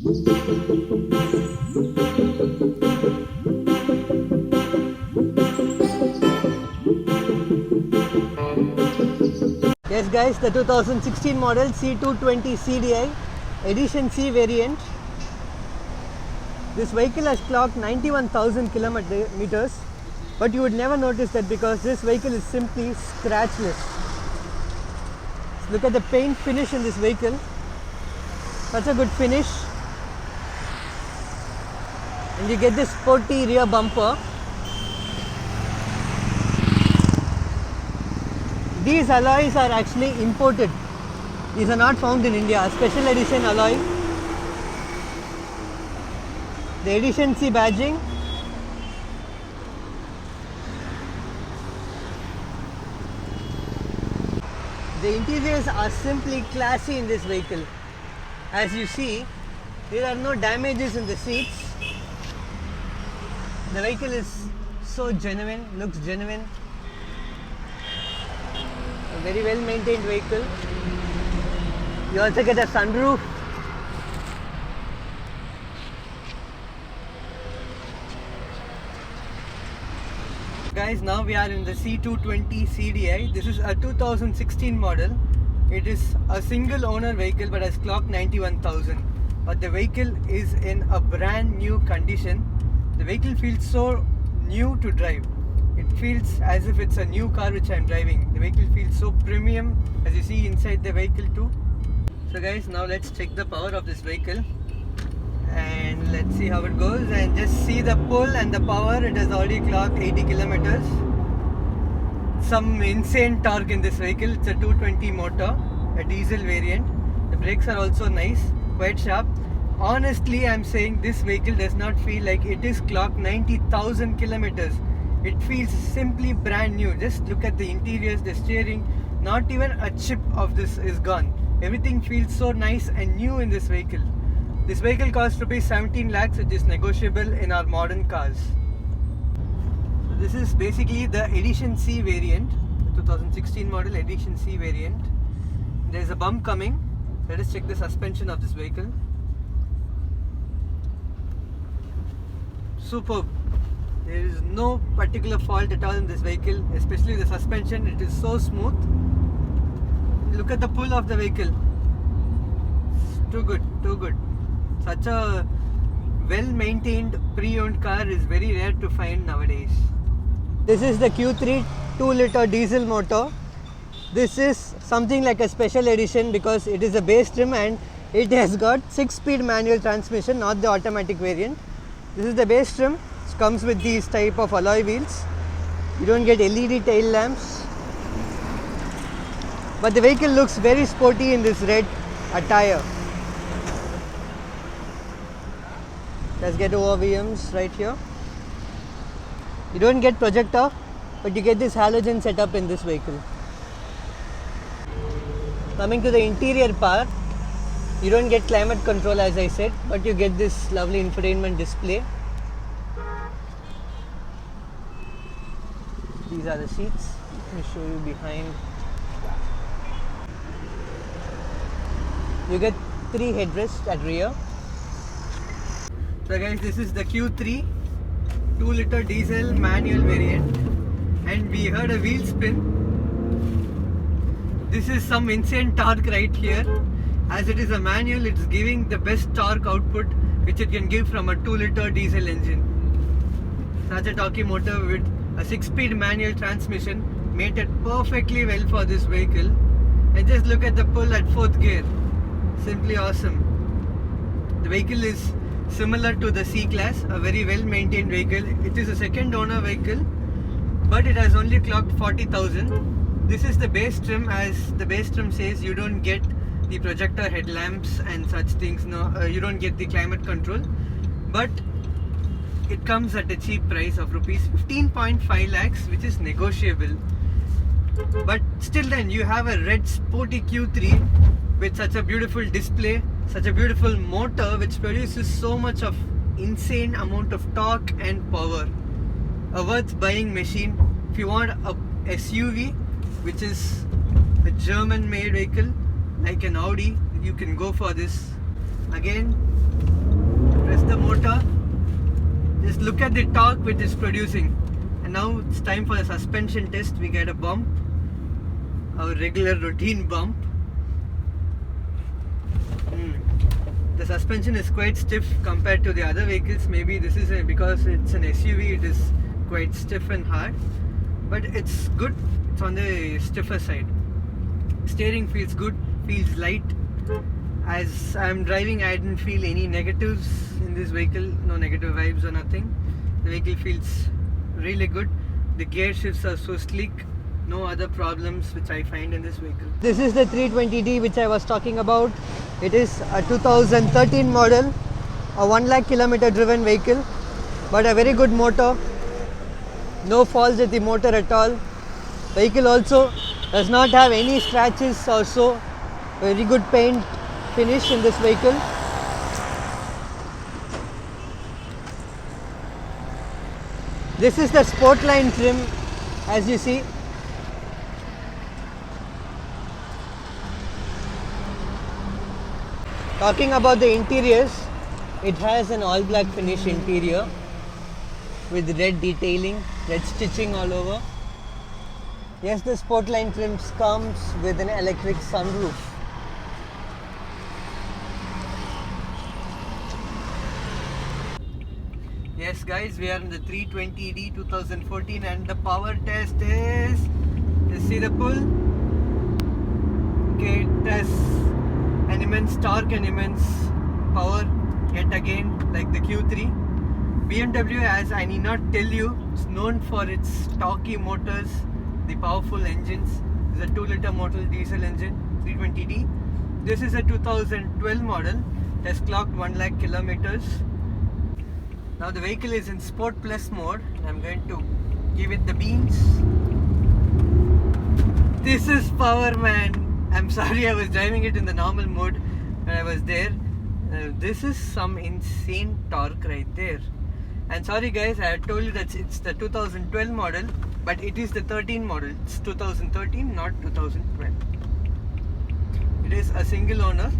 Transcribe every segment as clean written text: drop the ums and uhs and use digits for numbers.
Yes guys, the 2016 model C220 CDI Edition C variant. This vehicle has clocked 91,000 kilometers, but you would never notice that because this vehicle is simply scratchless. Look at the paint finish in this vehicle. Such a good finish. And you get this sporty rear bumper. These alloys are actually imported. These are not found in India. A special edition alloy. The Edition C badging. The interiors are simply classy in this vehicle. As you see, there are no damages in the seats. The vehicle is so genuine, looks genuine. A very well maintained vehicle. You also get a sunroof. Guys, now we are in the C220 CDI. This is a 2016 model. It is a single owner vehicle but has clocked 91,000. But the vehicle is in a brand new condition. The vehicle feels so new to drive. It feels as if it's a new car which I'm driving. The vehicle feels so premium, as you see inside the vehicle too. So guys, now let's check the power of this vehicle and let's see how it goes, and just see the pull and the power. It has already clocked 80 kilometers. Some insane torque in this vehicle. It's a 220 motor, a diesel variant. The brakes are also nice, quite sharp. Honestly, I'm saying this vehicle does not feel like it is clocked 90,000 kilometers. It feels simply brand new. Just look at the interiors, the steering. Not even a chip of this is gone. Everything feels so nice and new in this vehicle. This vehicle costs rupees 17 lakhs, which is negotiable in our modern cars. So this is basically the Edition C variant, the 2016 model Edition C variant. There's a bump coming. Let us check the suspension of this vehicle. Superb. There is no particular fault at all in this vehicle, especially the suspension. It is so smooth. Look at the pull of the vehicle. It's too good, too good. Such a well-maintained pre-owned car is very rare to find nowadays. This is the Q3 2-liter diesel motor. This is something like a special edition because it is a base trim and it has got 6-speed manual transmission, not the automatic variant. This is the base trim. It comes with these type of alloy wheels. You don't get LED tail lamps. But the vehicle looks very sporty in this red attire. Let's get ORVMs right here. You don't get projector, but you get this halogen setup in this vehicle. Coming to the interior part, you don't get climate control as I said, but you get this lovely infotainment display. These are the seats. Let me show you behind. You get 3 headrests at rear. So guys, this is the Q3 2-liter diesel manual variant, and we heard a wheel spin. This is some insane torque right here. As it is a manual, it's giving the best torque output which it can give from a 2-liter diesel engine. Such a torquey motor with a 6-speed manual transmission mated perfectly well for this vehicle. And just look at the pull at 4th gear. Simply awesome. The vehicle is similar to the C-Class, a very well maintained vehicle. It is a second owner vehicle, but it has only clocked 40,000. This is the base trim. As the base trim says, you don't get the projector headlamps and such things. No, you don't get the climate control, but it comes at a cheap price of rupees 15.5 lakhs, which is negotiable. But still then, you have a red sporty Q3 with such a beautiful display, such a beautiful motor which produces so much of insane amount of torque and power. A worth buying machine. If you want a SUV, which is a German made vehicle like an Audi, you can go for this. Again, Just look at the torque which is producing. And now it's time for a suspension test. We get a bump, our regular routine bump. The suspension is quite stiff compared to the other vehicles. Maybe this is because it's an SUV, it is quite stiff and hard, but it's good. It's on the stiffer side. Steering feels good, feels light. As I'm driving, I didn't feel any negatives in this vehicle, no negative vibes or nothing. The vehicle feels really good. The gear shifts are so sleek. No other problems which I find in this vehicle. This is the 320D which I was talking about. It is a 2013 model, a 1 lakh kilometer driven vehicle, but a very good motor. No faults with the motor at all. Vehicle also does not have any scratches or so. Very good paint finish in this vehicle. This is the Sportline trim, as you see. Talking about the interiors, it has an all black finish interior with red detailing, red stitching all over. Yes, the Sportline trims comes with an electric sunroof. Yes guys, we are in the 320D 2014 and the power test is, you see the pull? Okay, it has an immense torque and immense power yet again, like the Q3. BMW, as I need not tell you, is known for its torquey motors, the powerful engines. This is a 2-liter motor diesel engine, 320D. This is a 2012 model, it has clocked 1 lakh kilometers. Now the vehicle is in Sport Plus mode. I'm going to give it the beans. This is power, man. I'm sorry, I was driving it in the normal mode when I was there. This is some insane torque right there. And sorry guys, I had told you that it's the 2012 model, but it is the 13 model. It's 2013, not 2012. It is a single owner.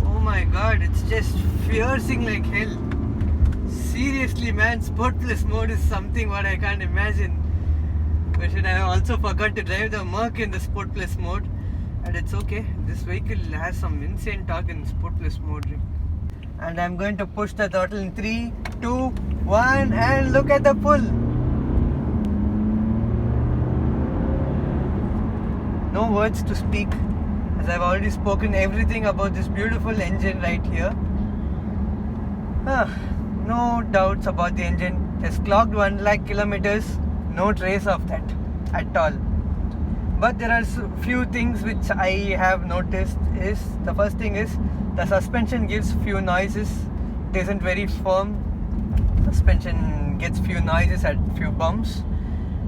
Oh my god, it's just fiercing like hell. Seriously man, Sport Plus mode is something what I can't imagine. But I also forgot to drive the Merc in the Sport Plus mode. And it's okay, this vehicle has some insane torque in Sport Plus mode. And I'm going to push the throttle in 3, 2, 1 and look at the pull. No words to speak, as I've already spoken everything about this beautiful engine right here. No doubts about the engine. It has clocked 1 lakh kilometers, no trace of that at all. But there are few things which I have noticed. Is the first thing is the suspension gives few noises. It isn't very firm. Suspension gets few noises at few bumps.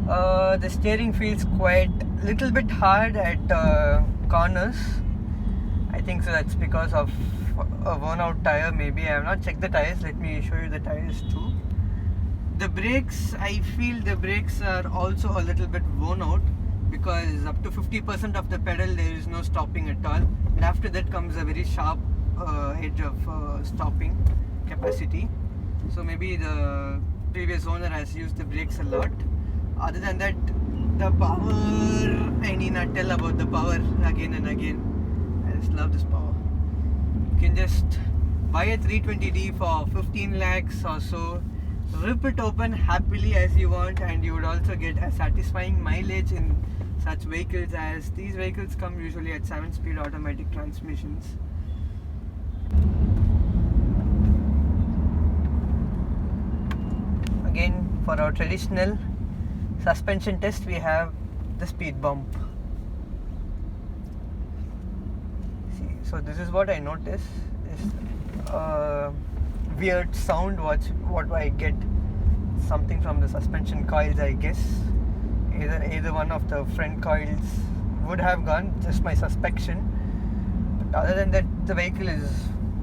The steering feels quite little bit hard at corners. I think so that's because of a worn out tire maybe. I have not checked the tires. Let me show you the tires too. The brakes, I feel the brakes are also a little bit worn out, because up to 50% of the pedal there is no stopping at all, and after that comes a very sharp edge of stopping capacity. So maybe the previous owner has used the brakes a lot. Other than that, the power, I need not tell about the power again and again. I just love this power. You can just buy a 320D for 15 lakhs or so, rip it open happily as you want, and you would also get a satisfying mileage in such vehicles, as these vehicles come usually at 7-speed automatic transmissions. Again, for our traditional suspension test, we have the speed bump. See, so this is what I notice is weird sound. What I get, something from the suspension coils, I guess. Either one of the front coils would have gone, just my suspicion. But other than that, the vehicle is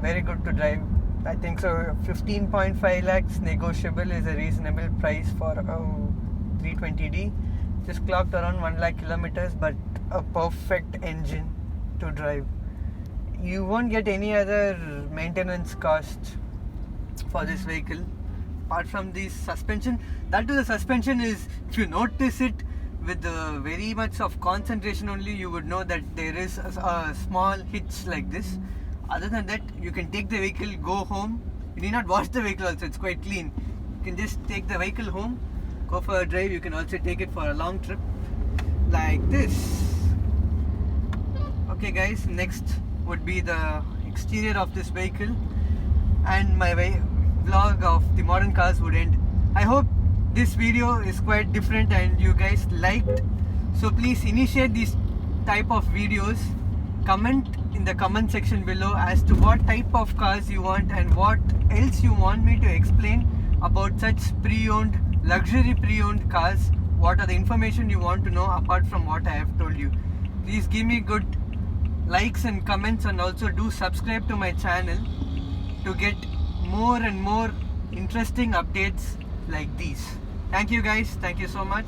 very good to drive. I think so 15.5 lakhs negotiable is a reasonable price for a 320D. Just clocked around 1 lakh kilometers, but a perfect engine to drive. You won't get any other maintenance cost for this vehicle. apart from the suspension. That too, the suspension is, if you notice it with very much of concentration only, you would know that there is a small hitch like this. Other than that, you can take the vehicle, go home. You need not wash the vehicle also, it's quite clean. You can just take the vehicle home, go for a drive. You can also take it for a long trip like this. Okay guys, next would be the exterior of this vehicle, and my vlog of the modern cars would end. I hope this video is quite different and you guys liked, so please initiate these type of videos. Comment in the comment section below as to what type of cars you want and what else you want me to explain about such pre-owned, luxury pre-owned cars. What are the information you want to know apart from what I have told you? Please give me good likes and comments, and also do subscribe to my channel to get more and more interesting updates like these. Thank you guys, thank you so much.